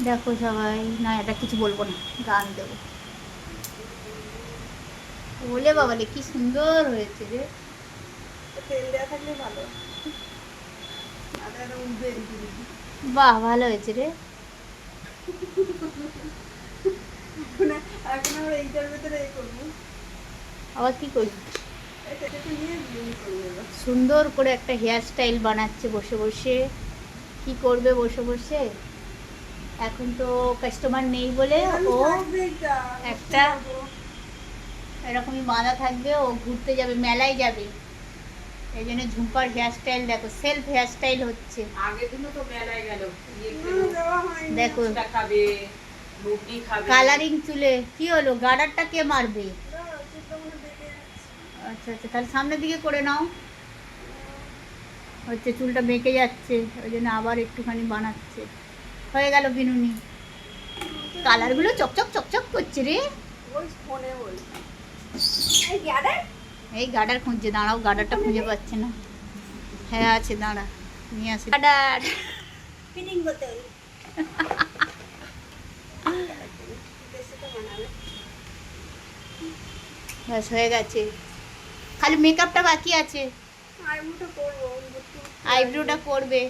দেখো সবাই, না এটা কিছু বলবো না, গান দেবো। বলে বাবালে কি সুন্দর হয়েছে রে। তেল দেওয়া থাকলে ভালো। আদা আদা উঠবে এদিকে। বাহ, ভালো হয়েছে রে। এখন এখন আমরা এইটার ভেতরে করবো। আবার কি করবি? এটা নিয়ে করবো। সুন্দর করে একটা হেয়ার স্টাইল বানাচ্ছে বসে বসে। কি করবে বসে বসে? এখন তো কাস্টমার নেই বলে ও একটা এরকমই বাঁধা থাকবে, ও ঘুরতে যাবে, মেলায় যাবে। এই জন্য ঝুম্পার হেয়ার স্টাইল দেখো, সেলফ হেয়ার স্টাইল হচ্ছে। আগের দিনও তো মেলায় গেল, দেখো খাবে, রুটি খাবে। কালারিং চুলে কি হলো? গার্ডারটা কে মারবে? আচ্ছা আচ্ছা, তাহলে সামনের দিকে করে নাও। হচ্ছে চুলটা বেঁকে যাচ্ছে, ওই জন্য আবার একটুখানি বানাচ্ছে। হয়ে গেল বিনুনি। কালারগুলো চকচক চকচক করছে রে। এই গার্ডার খুঁজছে, দাঁড়াও, গার্ডারটা খুঁজে পাচ্ছে না। হ্যাঁ আছে, দাঁড়া নিয়ে আসি গার্ডার। ফিটিং করতে হবে। ব্যাস হয়ে গেছে, খালি মেকআপটা বাকি আছে। আইব্রোটা করবে,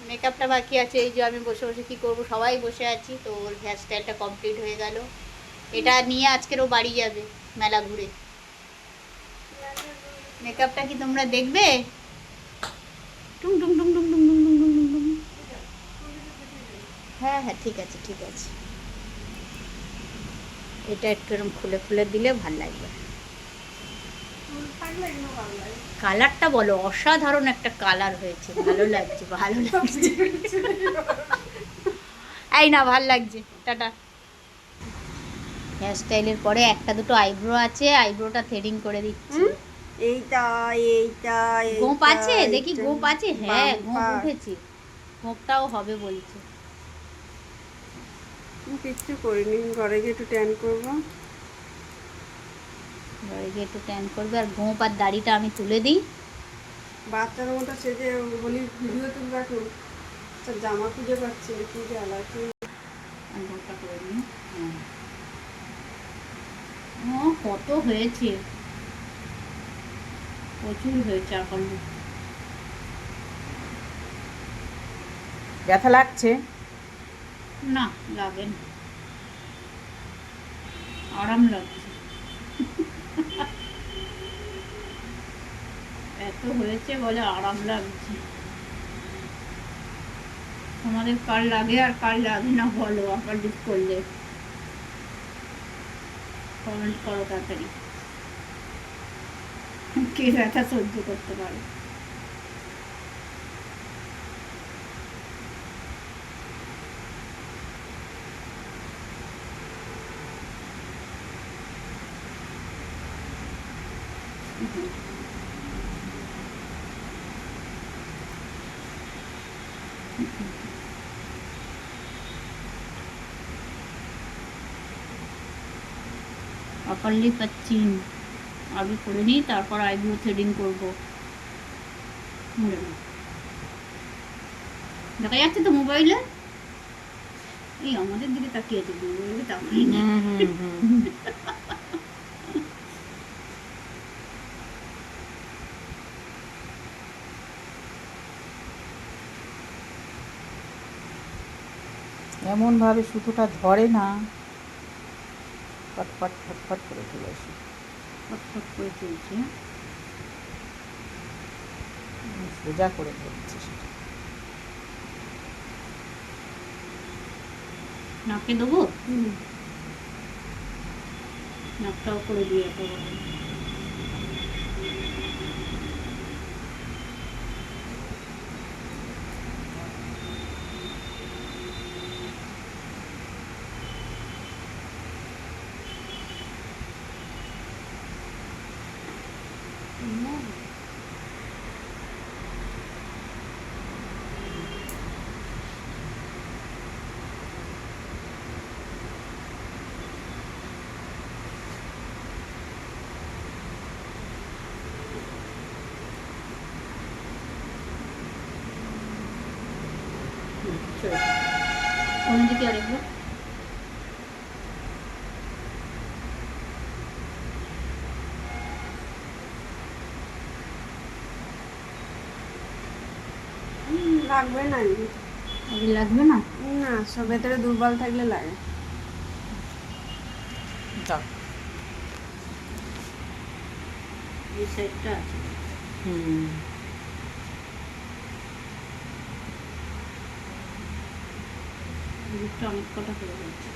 মেকআপটা বাকি আছে। এই যে আমি বসে বসে কী করবো, সবাই বসে আছি তো, ওর হেয়ার স্টাইলটা কমপ্লিট হয়ে গেল। এটা নিয়ে আজকের ও বাড়ি যাবে মেলা ঘুরে। মেকআপটা কি তোমরা দেখবে? টুং টুং টুং টুং টুং টুং টুং টুং টুং টুং। হ্যাঁ হ্যাঁ, ঠিক আছে ঠিক আছে। এটা একটু এরকম খুলে খুলে দিলে ভাল লাগবে। কালারটা বলো, অসাধারণ একটা কালার হয়েছে, ভালো লাগছে ভালো লাগছে। এই না, ভাল লাগছে। টাটা। হেয়ার স্টাইলের পরে একটা দুটো আইব্রো আছে, আইব্রোটা থ্রেডিং করে দিচ্ছি। এইটা এইটা গোঁপ আছে দেখি, গোঁপ আছে। হ্যাঁ গোঁপ উঠেছে, গোঁপটাও হবে বলছে। কিচ্ছু করিনি, ঘরে গিয়ে একটু ট্যান করবো। ঘরে গিয়ে একটু ট্যান করবে, আর গোঁপ আর দাড়িটা আমি তুলে দিই। বাচ্চার মতো সেজে বলি ভিডিও তুলবে এখন, জামা খুঁজে পাচ্ছে কি জ্বালা কি। গোঁপটা করে নিই। ও কত হয়েছে, প্রচুর হয়েছে এখন। ব্যথা লাগছে? না লাগে না, আরাম লাগছে। এত হয়েছে বলে আরাম লাগছে। তোমাদের কার লাগে আর কার লাগে না বলো, আবার ডিস করলে কমেন্ট করো তাড়াতাড়ি। কে ব্যথা সহ্য করতে পারে? অপারলি পাচ্ছিন আগে করে নিই, তারপর আইব্রো থ্রেডিং করবো। দেখা যাচ্ছে তো মোবাইলে? এই আমাদের দিকে তাকিয়ে আছে, মোবাইলে তাকাই না। এমন ভাবে সুতোটা ধরে না, ফটফট ফটফট করে চলে আসে। ফটফট করে চলছে। সোজা করে ধরছে সেটা। নাকে দেবো, নাকটাও করে দিয়ে এত বড়। অন্যদিকে আরেকবার। লাগবে না আগে লাগবে না? না, সব ভেতরে দুর্বল থাকলে লাগে। যাক। এই সাইডটা আছে। হুম। এদিকটা অনেক কটা হয়ে গেছে।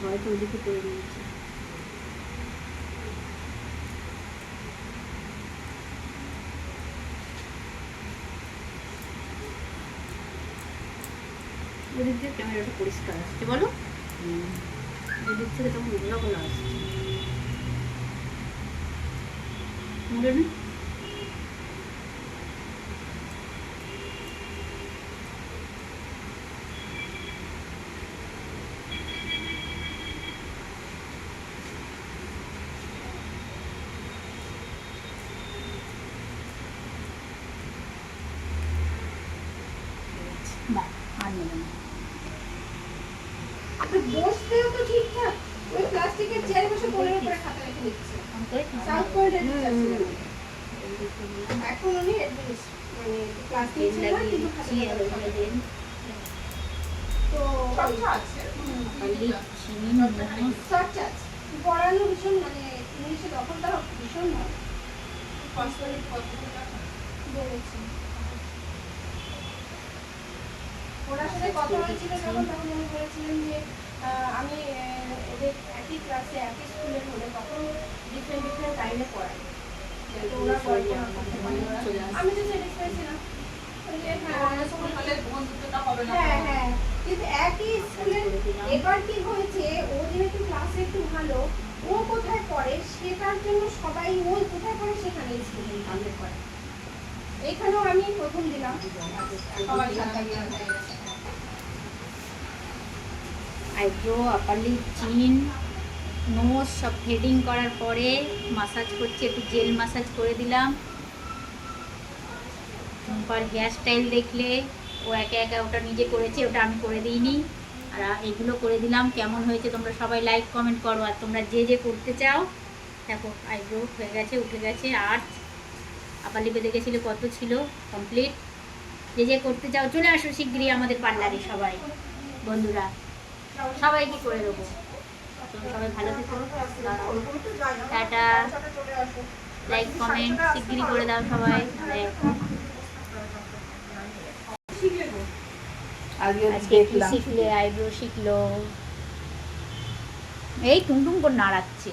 হয়তো ওদিকে করে নিয়েছে। ওদিক দিয়ে ক্যামেরাটা পরিষ্কার আসছে বলো, ওদিক থেকে তখন ঘোলা ঘোলা আসছে মনে না? বাহ, আর নেবে না। বসতেও তো ঠিকঠাক ওই প্লাস্টিকের চেয়ারে বসে কোলের উপরে খাতা রেখে দিচ্ছে। আমি করে সাউথ কোরিয়ার টিচার ছিলেন। এখন উনি অ্যাডমিনিস্ট মানে প্লাস্টিক ছিল না কিন্তু খাতা রেখে দিচ্ছেন। তো সার্চ আছে পড়ানো ভীষণ মানে ইংলিশে তখন তার ভীষণ ভালো বলেছি। ওনার সাথে কথা হয়েছিল যখন, তখন উনি বলেছিলেন যে আমি ওদের একই ক্লাসে একই স্কুলের হলে তখন ডিফারেন্ট ডিফারেন্ট টাইমে পড়াই। তো ওরা আমি তো স্যাটিসফাই ছিলাম। হ্যাঁ হ্যাঁ, কিন্তু একই স্কুলের এবার কি হয়েছে, ও যেহেতু ক্লাসে একটু ভালো, ও কোথায় পড়ে সেটার জন্য সবাই ওই কোথায় পড়ে সেখানে স্টুডেন্ট কমপ্লিট করে। এখানেও আমি প্রথম দিলাম সবাই সাতটা গিয়ে আইব্রো, আপার লিপ, চিন, নোজ সব থ্রেডিং করার পরে মাসাজ করছি, একটু জেল মাসাজ করে দিলাম। টুম্পার হেয়ার স্টাইল দেখলে ও একা একা ওটা নিজে করেছে, ওটা আমি করে দিইনি। আর এগুলো করে দিলাম। কেমন হয়েছে তোমরা সবাই লাইক কমেন্ট করো। আর তোমরা যে যে করতে চাও দেখো, আইব্রো হয়ে গেছে, উঠে গেছে। আর আপার লিপে দেখেছিলে কত ছিল, কমপ্লিট। যে যে করতে চাও চলে আসো শিগগিরই আমাদের পার্লারে সবাই বন্ধুরা, সবাইকে করে দেবো। সবাই ভালো থেকো, টাটা, লাইক কমেন্ট শিগগিরই করে দাও সবাই। আজকে কি শিখলে? আইব্রো শিখলো, এই টুমটুম করে নাড়াচ্ছে।